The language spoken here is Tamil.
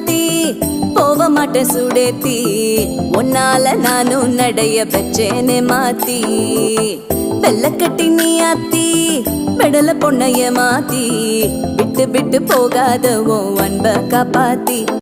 மாத்தி போக மாட்டேன் சுடேத்தி உன்னால நானும் நடைய பெச்சேனே மாத்தி வெள்ளக்கட்டி நீ ஆத்தி பெடல பொண்ணைய மாத்தி விட்டு விட்டு போகாத உன் அன்ப காப்பாத்தி